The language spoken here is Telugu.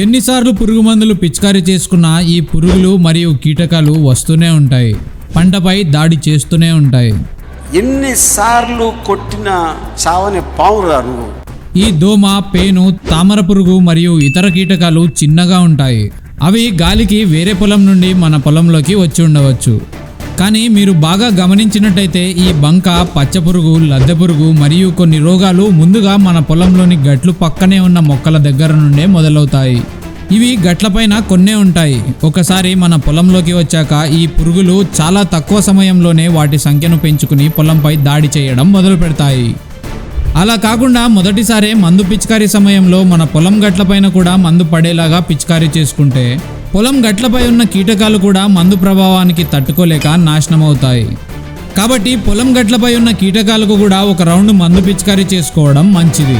ఎన్నిసార్లు పురుగు మందులు పిచికారీ చేసుకున్నా ఈ పురుగులు మరియు కీటకాలు వస్తూనే ఉంటాయి, పంటపై దాడి చేస్తూనే ఉంటాయి. ఎన్నిసార్లు కొట్టినా చావని పావురా నువ్వు. ఈ దోమ, పేను, తామర పురుగు మరియు ఇతర కీటకాలు చిన్నగా ఉంటాయి. అవి గాలికి వేరే పొలం నుండి మన పొలంలోకి వచ్చి ఉండవచ్చు. కానీ మీరు బాగా గమనించినట్టయితే ఈ బంక, పచ్చపురుగు, లద్దె పురుగు మరియు కొన్ని రోగాలు ముందుగా మన పొలంలోని గట్లు పక్కనే ఉన్న మొక్కల దగ్గర నుండే మొదలవుతాయి. ఇవి గట్లపైన కొన్నే ఉంటాయి. ఒకసారి మన పొలంలోకి వచ్చాక ఈ పురుగులు చాలా తక్కువ సమయంలోనే వాటి సంఖ్యను పెంచుకుని పొలంపై దాడి చేయడం మొదలు పెడతాయి. అలా కాకుండా మొదటిసారే మందు పిచికారీ సమయంలో మన పొలం గట్లపైన కూడా మందు పడేలాగా పిచికారీ చేసుకుంటే పొలం గట్లపై ఉన్న కీటకాలు కూడా మందు ప్రభావానికి తట్టుకోలేక నాశనమవుతాయి. కాబట్టి పొలం గట్లపై ఉన్న కీటకాలకు కూడా ఒక రౌండ్ మందు పిచికారీ చేసుకోవడం మంచిది.